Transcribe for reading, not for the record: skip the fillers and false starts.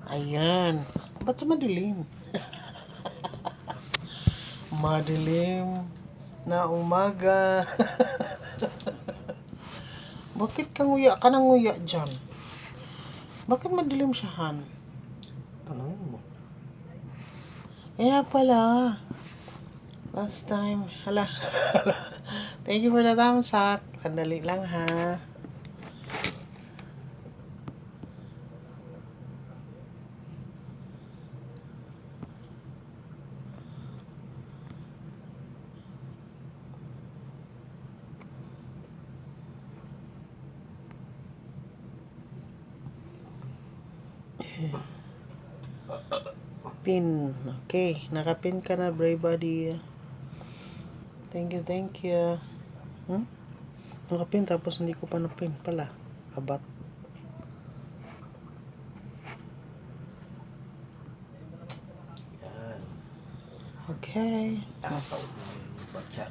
Ayan. Ba't sa madilim? Madilim na umaga. Bakit ka nguya? Ka nang nguya dyan? Bakit madilim siya, Han? Tanongin mo. Kaya pala. Last time. Hala. Thank you for the thumbs up. Sandali lang, ha. Pin. Okay. Nakapin ka na, brave buddy. Thank you, thank you. Nakapin tapos hindi ko pa napin pala. Abat. Yan. Okay. Tataw mo yung batya.